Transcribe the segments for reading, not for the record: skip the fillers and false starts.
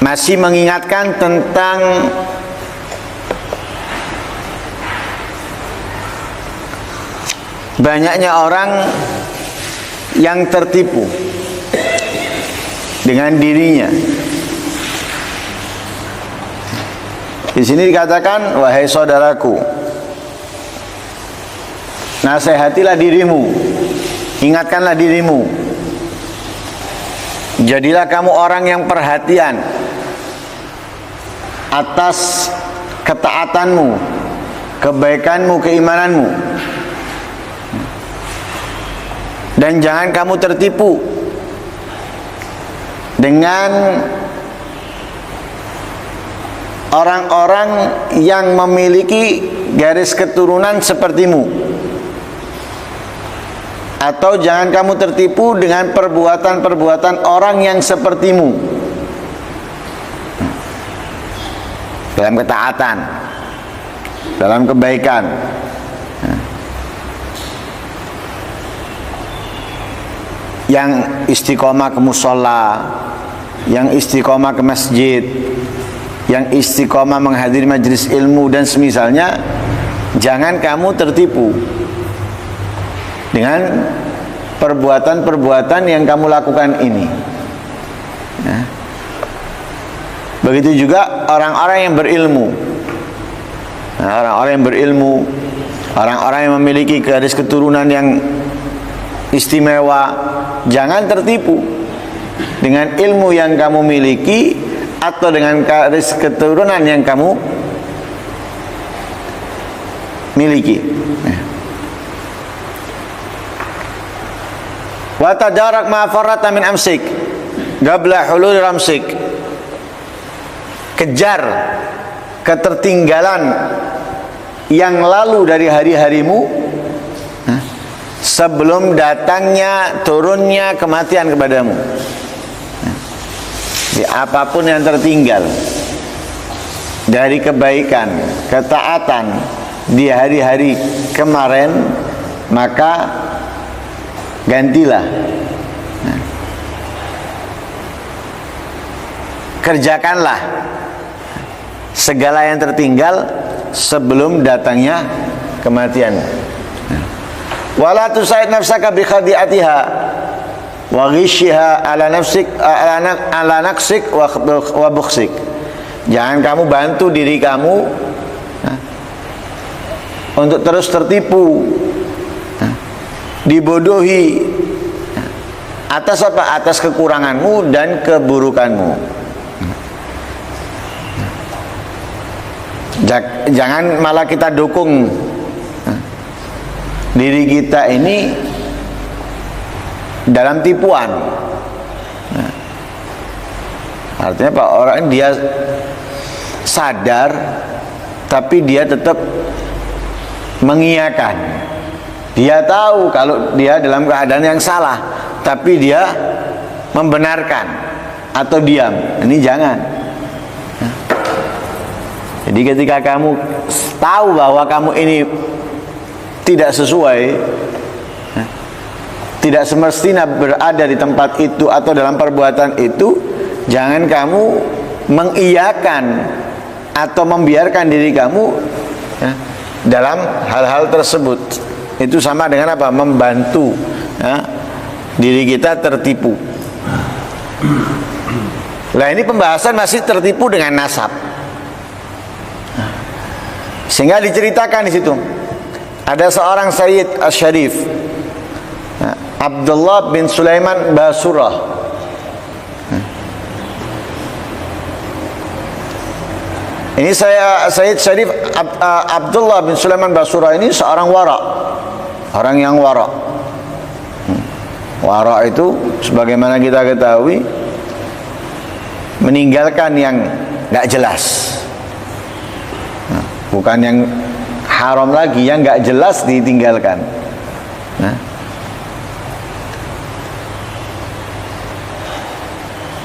masih mengingatkan tentang banyaknya orang yang tertipu dengan dirinya. Di sini dikatakan, wahai saudaraku, nasihatilah dirimu, ingatkanlah dirimu, jadilah kamu orang yang perhatian atas ketaatanmu, kebaikanmu, keimananmu, dan jangan kamu tertipu dengan orang-orang yang memiliki garis keturunan sepertimu, atau jangan kamu tertipu dengan perbuatan-perbuatan orang yang sepertimu dalam ketaatan, dalam kebaikan. Yang istiqomah ke musholla, yang istiqomah ke masjid, yang istiqomah menghadiri majelis ilmu dan semisalnya, jangan kamu tertipu dengan perbuatan-perbuatan yang kamu lakukan ini. Nah, begitu juga orang-orang yang berilmu. Nah, orang-orang yang berilmu, orang-orang yang memiliki garis keturunan yang istimewa, jangan tertipu dengan ilmu yang kamu miliki atau dengan garis keturunan yang kamu miliki. Wa tadarak ma farrata min amsik qabla hulul ramsik. Kejar ketertinggalan yang lalu dari hari-harimu sebelum datangnya, turunnya kematian kepadamu. Apapun yang tertinggal dari kebaikan, ketaatan di hari-hari kemarin, maka gantilah. Kerjakanlah segala yang tertinggal sebelum datangnya kematian. Wala tusaid nafsaka bi khadi'atiha wa ghishiha ala nafsik ala naqsik wa bukhsik. Jangan kamu bantu diri kamu untuk terus tertipu, dibodohi atas apa? Atas kekuranganmu dan keburukanmu. Jangan malah kita dukung diri kita ini dalam tipuan. Artinya Pak, orang dia sadar tapi dia tetap mengiyakan. Dia tahu kalau dia dalam keadaan yang salah, tapi dia membenarkan atau diam. Ini jangan. Jadi ketika kamu tahu bahwa kamu ini tidak sesuai, tidak semestinya berada di tempat itu atau dalam perbuatan itu, jangan kamu mengiyakan atau membiarkan diri kamu dalam hal-hal tersebut. Itu sama dengan apa? Membantu diri kita tertipu. Nah, ini pembahasan masih tertipu dengan nasab. Sehingga diceritakan di situ ada seorang Sayyid Asy-Syarif, Abdullah bin Sulaiman Basurah. Ini Sayyid Syarif Abdullah bin Sulaiman Basurah ini seorang wara, orang yang wara. Wara itu sebagaimana kita ketahui meninggalkan yang nggak jelas. Bukan yang haram lagi, yang nggak jelas ditinggalkan.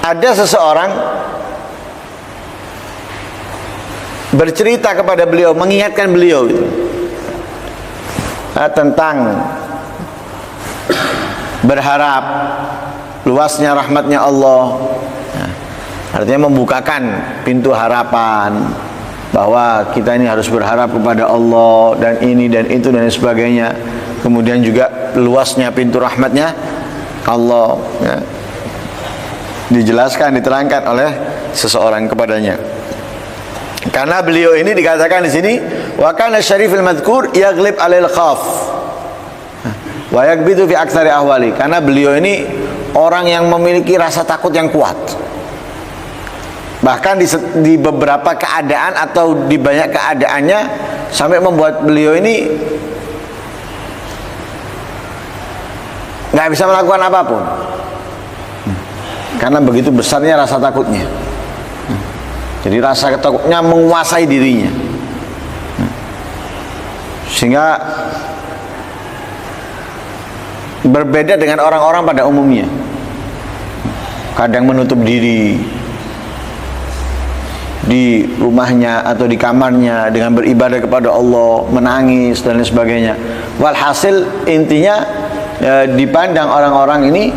Ada seseorang bercerita kepada beliau, mengingatkan beliau tentang berharap luasnya rahmatnya Allah, Artinya membukakan pintu harapan bahwa kita ini harus berharap kepada Allah dan ini dan itu dan sebagainya. Kemudian juga luasnya pintu rahmatnya Allah, ya, dijelaskan, diterangkan oleh seseorang kepadanya. Karena beliau ini dikatakan di sini, wa kana syarifil madhkur yaghlib 'alal khaf wa yakbidu fi aktsari ahwali. Karena beliau ini orang yang memiliki rasa takut yang kuat. Bahkan di beberapa keadaan atau di banyak keadaannya sampai membuat beliau ini nggak bisa melakukan apapun. Karena begitu besarnya rasa takutnya. Jadi rasa takutnya menguasai dirinya. Sehingga berbeda dengan orang-orang pada umumnya. Kadang menutup diri di rumahnya atau di kamarnya dengan beribadah kepada Allah, menangis dan lain sebagainya. Walhasil intinya dipandang orang-orang ini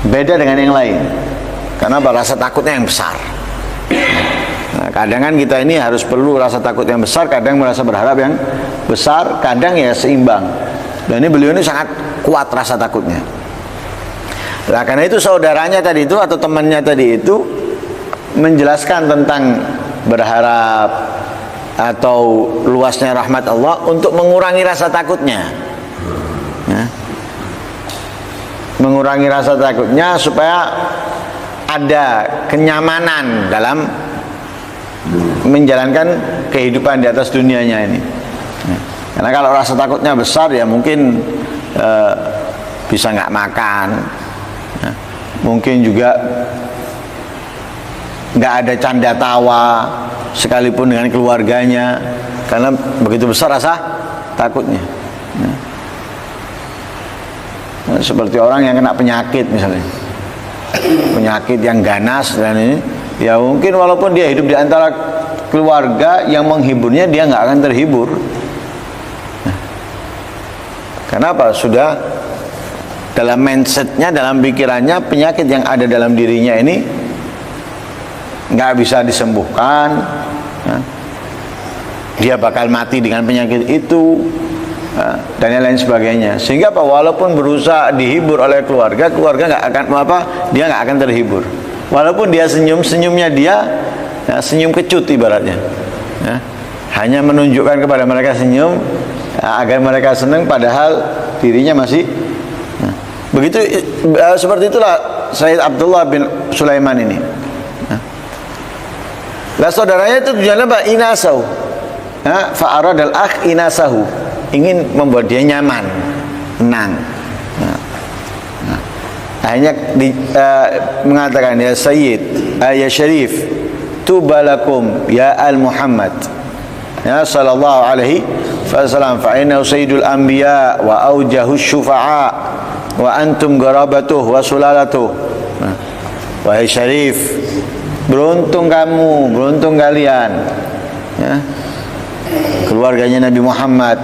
beda dengan yang lain. Karena rasa takutnya yang besar. Nah, kadang kan kita ini harus perlu rasa takut yang besar, kadang merasa berharap yang besar, kadang ya seimbang. Dan ini beliau ini sangat kuat rasa takutnya. Nah, karena itu saudaranya tadi itu atau temannya tadi itu menjelaskan tentang berharap atau luasnya rahmat Allah untuk mengurangi rasa takutnya, ya. Mengurangi rasa takutnya supaya ada kenyamanan dalam menjalankan kehidupan di atas dunianya ini. Karena kalau rasa takutnya besar ya mungkin bisa nggak makan, mungkin juga nggak ada canda tawa sekalipun dengan keluarganya, karena begitu besar rasa takutnya. Seperti orang yang kena penyakit misalnya, penyakit yang ganas dan ini, ya mungkin walaupun dia hidup di antara keluarga yang menghiburnya, dia nggak akan terhibur. Kenapa? Sudah dalam mindsetnya, dalam pikirannya, penyakit yang ada dalam dirinya ini nggak bisa disembuhkan, ya. Dia bakal mati dengan penyakit itu, ya, dan yang lain sebagainya. Sehingga apa? Walaupun berusaha dihibur oleh keluarga, keluarga nggak akan dia nggak akan terhibur. Walaupun dia senyumnya dia, ya, senyum kecut ibaratnya, ya. Hanya menunjukkan kepada mereka senyum, ya, agar mereka senang, padahal dirinya masih, ya. Begitu, seperti itulah Sayyid Abdullah bin Sulaiman ini. Lah saudaranya itu tujuannya apa? Inasahu, ya, fa'aradal akh inasahu, ingin membuat dia nyaman, tenang. Nah, akhirnya mengatakan, ya Sayyid, ya Syarif, tubalakum ya al Muhammad, ya sallallahu alaihi wasallam, fa innahu sayyidul anbiya wa aujahus syufa'a wa antum garabatuh wa sulalatuh. Wahai Syarif, beruntung kamu, beruntung kalian, ya, keluarganya Nabi Muhammad,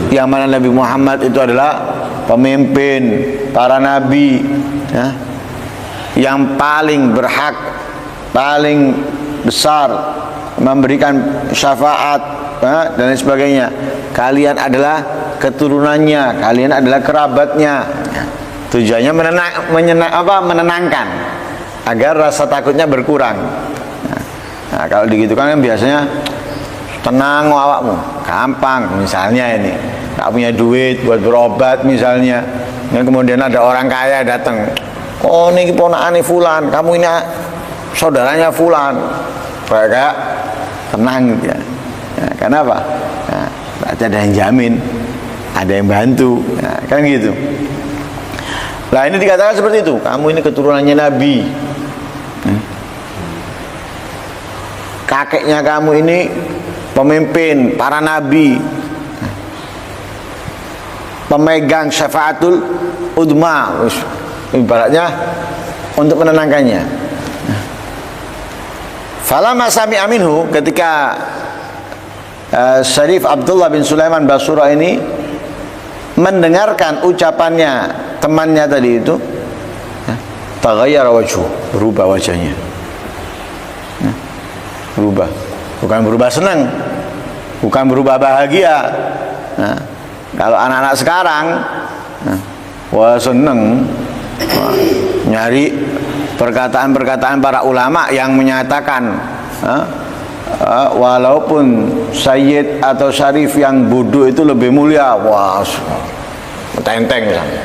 yang mana Nabi Muhammad itu adalah pemimpin para nabi, ya, yang paling berhak, paling besar memberikan syafaat, ya, dan lain sebagainya. Kalian adalah keturunannya, kalian adalah kerabatnya. Tujuannya menenangkan agar rasa takutnya berkurang. Nah, kalau begitu kan biasanya tenang awakmu, gampang. Misalnya ini nggak punya duit buat berobat misalnya, dan kemudian ada orang kaya datang, oh ini ponakan fulan, kamu ini saudaranya fulan, kayak tenang gitu ya. Nah, kenapa? Nah, ada yang jamin, ada yang bantu, nah, kan gitu. Nah ini dikatakan seperti itu, kamu ini keturunannya Nabi, kakeknya kamu ini pemimpin para nabi, pemegang syafaatul udma, ibaratnya untuk menenangkannya. Falamma sami'a minhu, ketika Syarif Abdullah bin Sulaiman Basura ini mendengarkan ucapannya temannya tadi itu, taghayyara wajhu, berubah wajahnya. Berubah. Bukan berubah senang, bukan berubah bahagia. Nah, kalau anak-anak sekarang, nah, wah seneng, wah, nyari perkataan-perkataan para ulama yang menyatakan, walaupun sayyid atau syarif yang bodoh itu lebih mulia, wah, mententeng misalnya.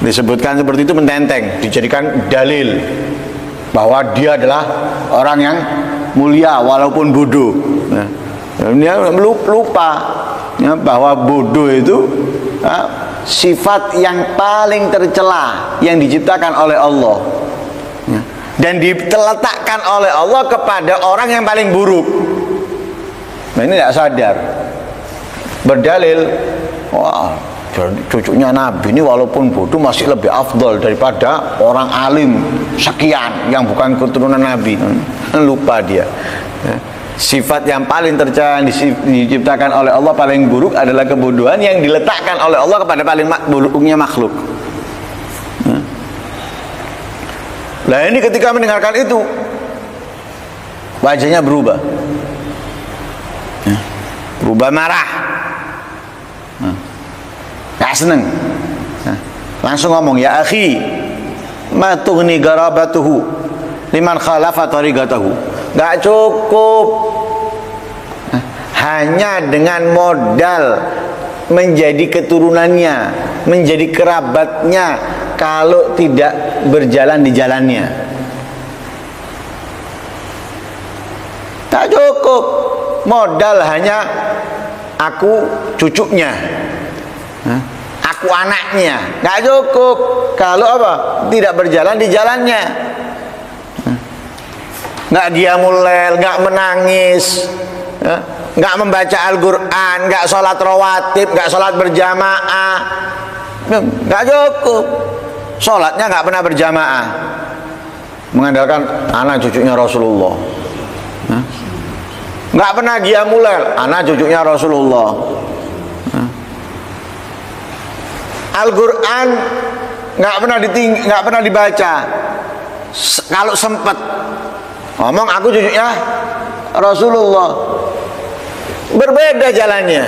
Disebutkan seperti itu, mententeng, dijadikan dalil bahwa dia adalah orang yang mulia walaupun bodoh. Nah, dia lupa ya, bahwa bodoh itu sifat yang paling tercela yang diciptakan oleh Allah ya, dan diletakkan oleh Allah kepada orang yang paling buruk. Nah, ini tidak sadar. Berdalil, wah, cucunya Nabi ini walaupun bodoh masih lebih afdol daripada orang alim sekian yang bukan keturunan Nabi. Lupa dia. Sifat yang paling tercela yang diciptakan oleh Allah paling buruk adalah kebodohan yang diletakkan oleh Allah kepada paling buruknya makhluk. Nah, ini ketika mendengarkan itu wajahnya berubah. Berubah marah. Gak seneng. Langsung ngomong, ya akhi, ma tughni garabatuhu liman khalafa tariqatahu. Gak cukup hanya dengan modal menjadi keturunannya, menjadi kerabatnya, kalau tidak berjalan di jalannya. Tak cukup modal hanya aku cucunya, aku anaknya. Gak cukup kalau apa? Tidak berjalan di jalannya. Gak qiyamul lail, gak menangis, gak membaca Al-Quran, gak sholat rawatib, gak sholat berjamaah. Gak cukup. Sholatnya gak pernah berjamaah, mengandalkan anak cucunya Rasulullah. Gak pernah qiyamul lail, anak cucunya Rasulullah. Al-Quran nggak pernah dibaca. Kalau sempat ngomong, aku cucunya Rasulullah. Berbeda jalannya,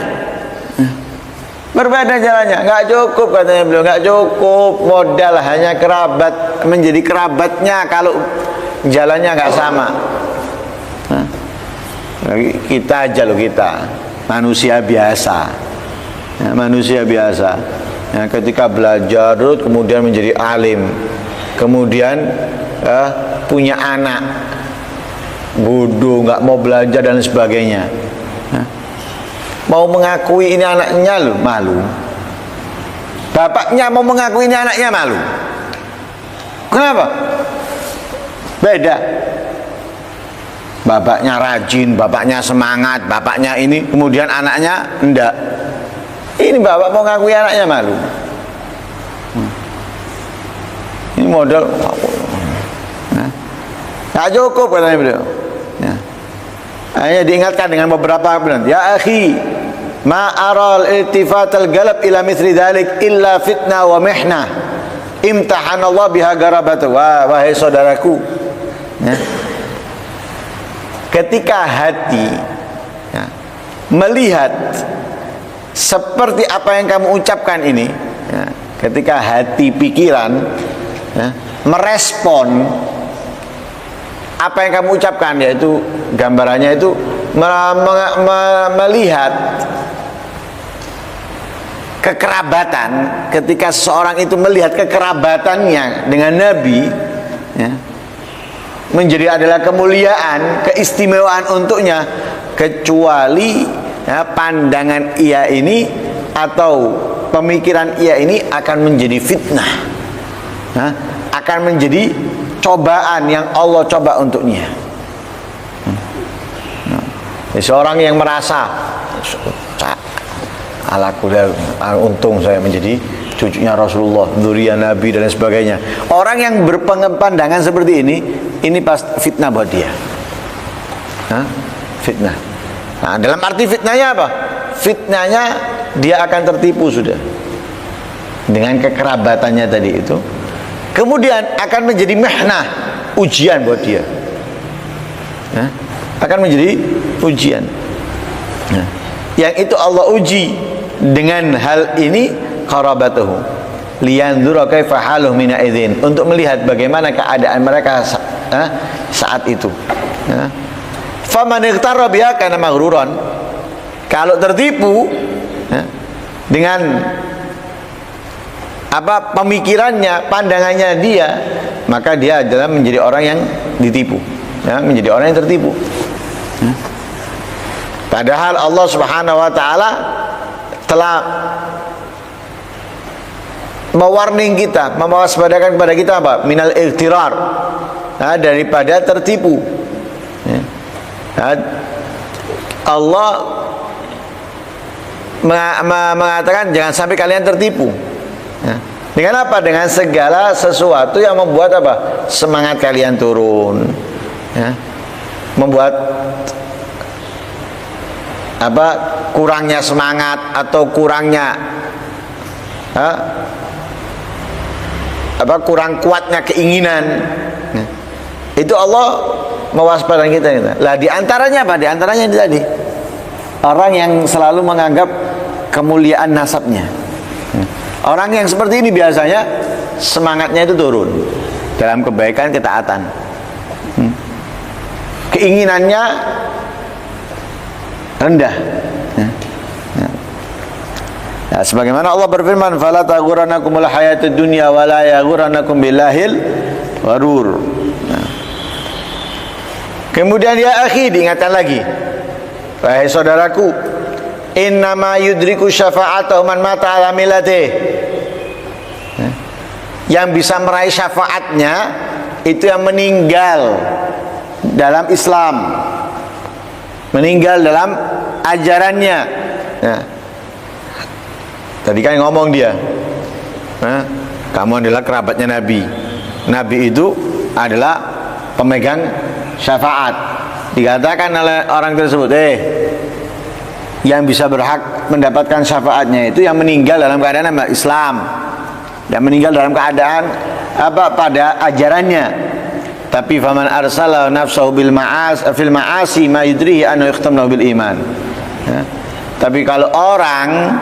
berbeda jalannya. Nggak cukup, katanya beliau, nggak cukup modal hanya kerabat, menjadi kerabatnya kalau jalannya nggak sama. Kita aja loh, kita manusia biasa ya, manusia biasa ya, ketika belajar kemudian menjadi alim, kemudian punya anak bodoh, nggak mau belajar dan sebagainya, mau mengakui ini anaknya loh, malu. Bapaknya mau mengakui ini anaknya, malu. Kenapa? Beda. Bapaknya rajin, bapaknya semangat, bapaknya ini, kemudian anaknya enggak. Ini bapak mau ngakui anaknya, malu. Ini modal nggak cukup, katanya beliau. Hanya diingatkan dengan beberapa bilang, ya akhi, ma aral iltifatal galab ila mithli dhalik illa fitnah wa mihnah imtahanallah biha garabatu. Wahai saudaraku ya, ketika hati ya, melihat seperti apa yang kamu ucapkan ini ya, ketika hati pikiran ya, merespon apa yang kamu ucapkan, yaitu gambarannya itu melihat kekerabatan. Ketika seseorang itu melihat kekerabatannya dengan Nabi ya, menjadi adalah kemuliaan, keistimewaan untuknya, kecuali ya, pandangan ia ini atau pemikiran ia ini akan menjadi fitnah, akan menjadi cobaan yang Allah coba untuknya. Seorang yang merasa untung saya menjadi cucunya Rasulullah, dzurriyyah Nabi dan sebagainya. Orang yang berpandangan seperti ini pasti fitnah buat dia. Fitnah. Nah, dalam arti fitnahnya apa? Fitnahnya dia akan tertipu sudah dengan kekerabatannya tadi itu. Kemudian akan menjadi mihnah, ujian buat dia. ya, akan menjadi ujian. Nah, yang itu Allah uji dengan hal ini, qarabatuhu liyanzura kaifa haluhum mina idzin, untuk melihat bagaimana keadaan mereka saat itu. Faman igtarra biha kana maghruran, kalau tertipu dengan apa pemikirannya, pandangannya dia, maka dia adalah menjadi orang yang ditipu, menjadi orang yang tertipu. Padahal Allah Subhanahu wa taala telah mewarning kita, mewaspadahkan kepada kita apa? Minal ightirar, daripada tertipu. Allah mengatakan jangan sampai kalian tertipu. Dengan apa? Dengan segala sesuatu yang membuat apa? Semangat kalian turun, membuat apa? Kurangnya semangat atau kurangnya kurang kuatnya keinginan. Itu Allah mewaspadai kita. Lah diantaranya apa? Diantaranya ini tadi, orang yang selalu menganggap kemuliaan nasabnya. Orang yang seperti ini biasanya semangatnya itu turun dalam kebaikan, ketaatan. Keinginannya rendah. Nah, sebagaimana Allah berfirman, "Fala taghurrannakumul hayatud dunya wa la yaghurrannakum billahil gharur." Nah. Kemudian ya akhi, diingatkan lagi, wahai saudaraku, innama yudriku syafa'atahu man mata ala millatih. Yang bisa meraih syafaatnya itu yang meninggal dalam Islam, meninggal dalam ajarannya. Nah, tadi kan ngomong dia, kamu adalah kerabatnya Nabi. Nabi itu adalah pemegang syafaat. Dikatakan oleh orang tersebut, yang bisa berhak mendapatkan syafaatnya itu yang meninggal dalam keadaan Islam, dan meninggal dalam keadaan apa? Pada ajarannya. Tapi faman arsala nafsahu bil ma'asi ma yudrihi annahu ikhtamna bil iman. Tapi kalau orang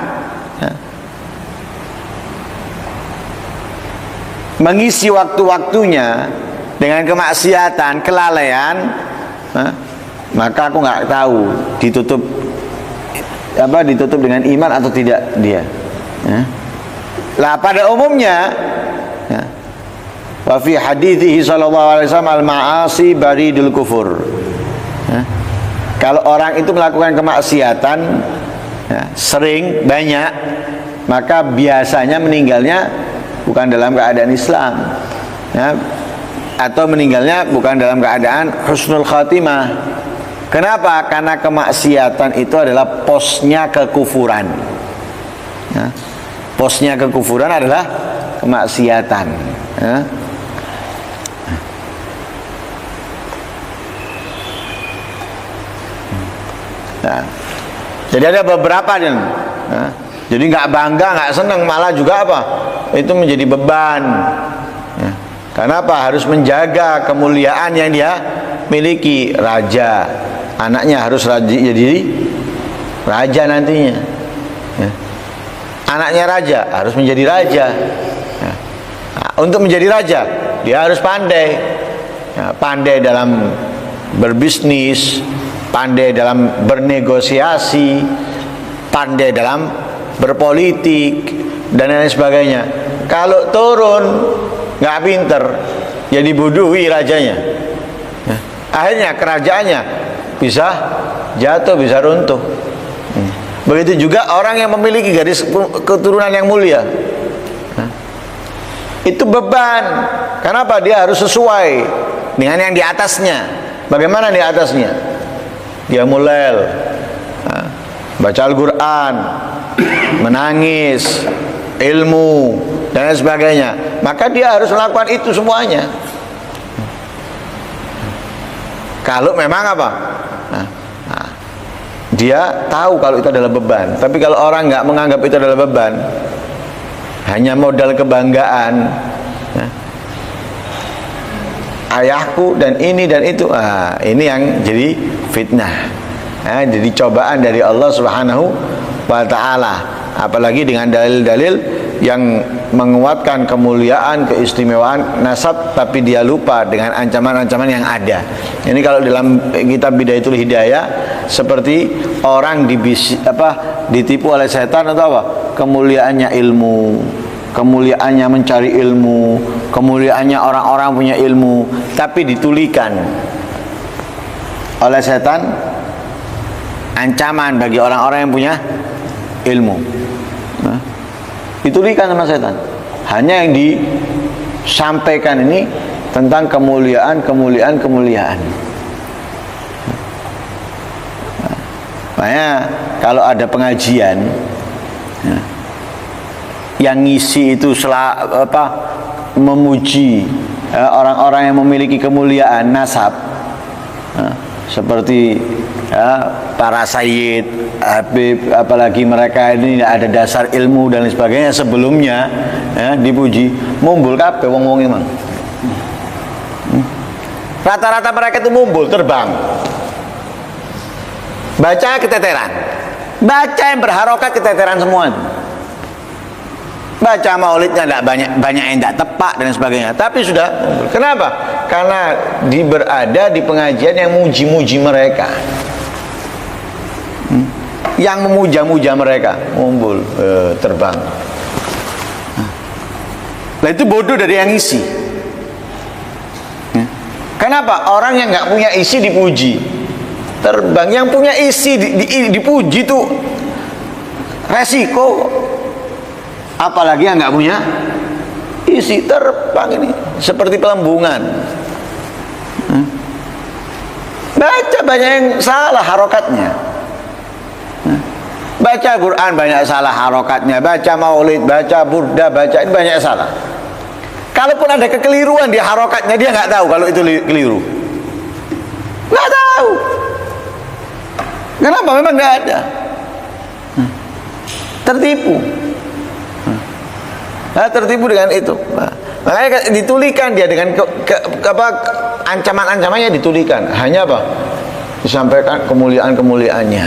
mengisi waktu-waktunya dengan kemaksiatan, kelalaian, maka aku nggak tahu ditutup dengan iman atau tidak dia. Lah pada umumnya, wa fi hadithihi sallallahu alaihi wasallam al-ma'asi baridul kufur. Kalau orang itu melakukan kemaksiatan sering, banyak, maka biasanya meninggalnya bukan dalam keadaan Islam, atau meninggalnya bukan dalam keadaan husnul khatimah. Kenapa? Karena kemaksiatan itu adalah posnya kekufuran. Posnya kekufuran adalah kemaksiatan. Nah, jadi ada beberapa jadi nggak bangga, nggak senang, malah juga apa? Itu menjadi beban. Kenapa? Harus menjaga kemuliaan yang dia miliki. Raja, anaknya harus jadi raja nantinya. Anaknya raja harus menjadi raja. Nah, untuk menjadi raja, dia harus pandai. Pandai dalam berbisnis, pandai dalam bernegosiasi, pandai dalam berpolitik, dan lain sebagainya. Kalau turun nggak pinter, ya dibodohi rajanya. Akhirnya kerajaannya bisa jatuh, bisa runtuh. Begitu juga orang yang memiliki garis keturunan yang mulia. Itu beban. Kenapa? Dia harus sesuai dengan yang di atasnya. Bagaimana di atasnya? Dia mulel, baca Al-Quran, menangis, ilmu, dan lain sebagainya. Maka dia harus melakukan itu semuanya. Kalau memang apa? Dia tahu kalau itu adalah beban. Tapi kalau orang nggak menganggap itu adalah beban, hanya modal kebanggaan, ayahku dan ini dan itu. Ini yang jadi fitnah. Jadi cobaan dari Allah Subhanahu wa taala. Apalagi dengan dalil-dalil yang menguatkan kemuliaan, keistimewaan nasab, tapi dia lupa dengan ancaman-ancaman yang ada. Ini kalau dalam kitab Bidayatul Hidayah, seperti orang ditipu oleh setan atau apa? Kemuliaannya ilmu, kemuliaannya mencari ilmu, kemuliaannya orang-orang punya ilmu, tapi ditulikan oleh setan ancaman bagi orang-orang yang punya ilmu. Ditulikan sama setan. Hanya yang disampaikan ini tentang kemuliaan. Makanya kalau ada pengajian yang ngisi itu memuji orang-orang yang memiliki kemuliaan nasab, seperti para sayyid, habib, apalagi mereka ini ada dasar ilmu dan lain sebagainya, sebelumnya dipuji, mumbul kabeh wong-wong emang. Rata-rata mereka itu mumbul, terbang, baca keteteran, baca yang berharokat keteteran semua. Baca maulidnya tidak banyak yang tidak tepat dan sebagainya, tapi sudah mumbul. Kenapa? Karena berada di pengajian yang muji-muji mereka, yang memuja-muja mereka, mumbul, terbang. Nah, itu bodoh dari yang isi. Kenapa? Orang yang nggak punya isi dipuji, terbang. Yang punya isi dipuji tuh resiko. Apalagi yang nggak punya isi, terbang ini seperti pelembungan. Baca banyak yang salah harokatnya. Baca Quran banyak salah harokatnya. Baca maulid, baca burda, baca ini banyak salah. Kalaupun ada kekeliruan di harokatnya, dia nggak tahu kalau itu keliru. Nggak tahu. Kenapa? Memang nggak ada. Tertipu. Tertipu dengan itu. Makanya ditulikan dia dengan ancaman-ancamannya ditulikan. Hanya apa? Disampaikan kemuliaan-kemuliaannya.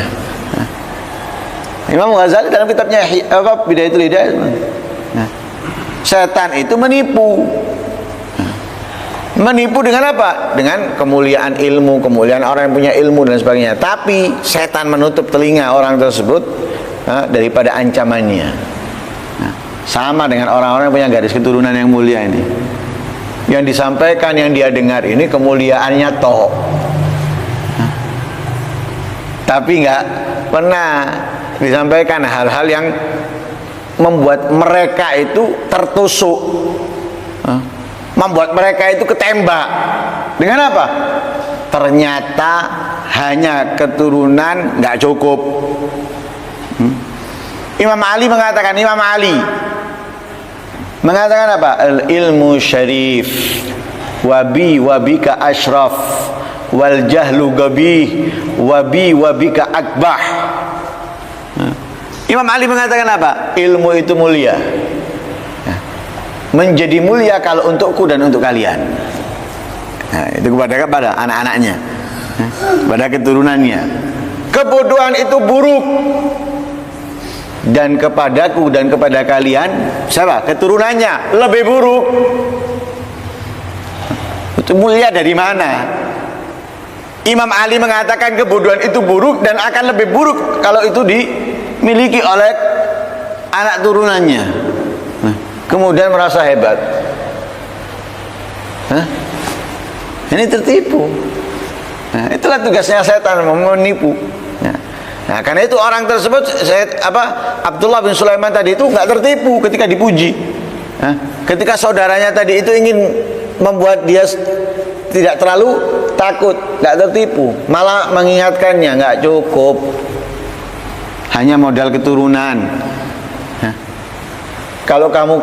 Imam Ghazali dalam kitabnya Bidayatul Hidayah, setan itu menipu. Menipu dengan apa? Dengan kemuliaan ilmu, kemuliaan orang yang punya ilmu dan sebagainya. Tapi setan menutup telinga orang tersebut daripada ancamannya. Sama dengan orang-orang yang punya garis keturunan yang mulia ini. Yang disampaikan, yang dia dengar ini kemuliaannya toh. Tapi nggak pernah disampaikan hal-hal yang membuat mereka itu tertusuk, membuat mereka itu ketembak. Dengan apa? Ternyata hanya keturunan nggak cukup. Imam Ali mengatakan apa? Al-ilmu syarif wabika ashraf wal jahlu gabih wabika akbah. Imam Ali mengatakan apa? Ilmu itu mulia, menjadi mulia kalau untukku dan untuk kalian. Itu kepada anak-anaknya, pada keturunannya. Kebodohan itu buruk, dan kepadaku dan kepada kalian, siapa? Keturunannya lebih buruk. Itu mulia dari mana? Imam Ali mengatakan kebodohan itu buruk dan akan lebih buruk kalau itu dimiliki oleh anak turunannya. Kemudian merasa hebat. Ini tertipu. Itulah tugasnya setan, menipu. Nah, karena itu orang tersebut, Abdullah bin Sulaiman tadi itu nggak tertipu ketika dipuji. Ketika saudaranya tadi itu ingin membuat dia tidak terlalu takut, nggak tertipu, malah mengingatkannya, nggak cukup hanya modal keturunan. Kalau kamu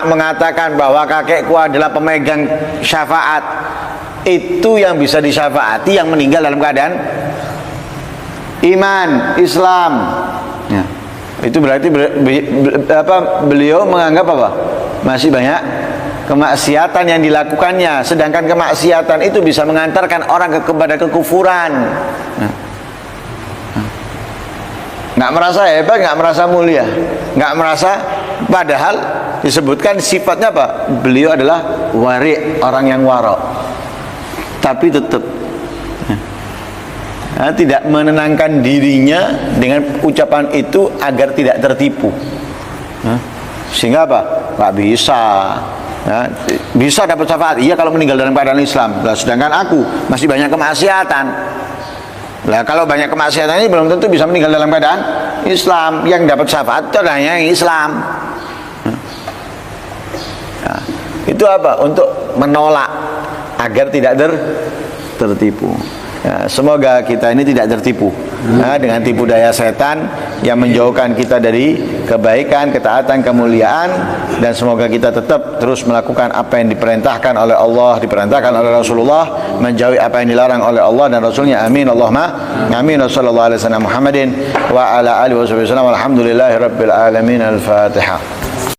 mengatakan bahwa kakekku adalah pemegang syafaat, itu yang bisa disyafaati yang meninggal dalam keadaan iman, Islam. Itu berarti beliau menganggap apa? Masih banyak kemaksiatan yang dilakukannya, sedangkan kemaksiatan itu bisa mengantarkan orang kepada kekufuran. Nggak merasa hebat, nggak merasa mulia, nggak merasa, padahal disebutkan sifatnya apa? Beliau adalah wari, orang yang warok, tapi tetap tidak menenangkan dirinya dengan ucapan itu agar tidak tertipu. Sehingga apa? Nggak bisa. Bisa dapat syafaat, iya kalau meninggal dalam keadaan Islam. Nah, sedangkan aku masih banyak kemaksiatan. Nah, kalau banyak kemaksiatan ini belum tentu bisa meninggal dalam keadaan Islam. Yang dapat syafaat itu hanya yang Islam. Nah, itu apa? Untuk menolak agar tidak tertipu. Ya, semoga kita ini tidak tertipu dengan tipu daya setan yang menjauhkan kita dari kebaikan, ketaatan, kemuliaan, dan semoga kita tetap terus melakukan apa yang diperintahkan oleh Allah, diperintahkan oleh Rasulullah, menjauhi apa yang dilarang oleh Allah dan Rasulnya. Amin Allahumma amin. Wassallallahu alaihi wasallam Muhammadin wa ala alihi wasallam. Alhamdulillahirabbil alamin. Al-Fatihah.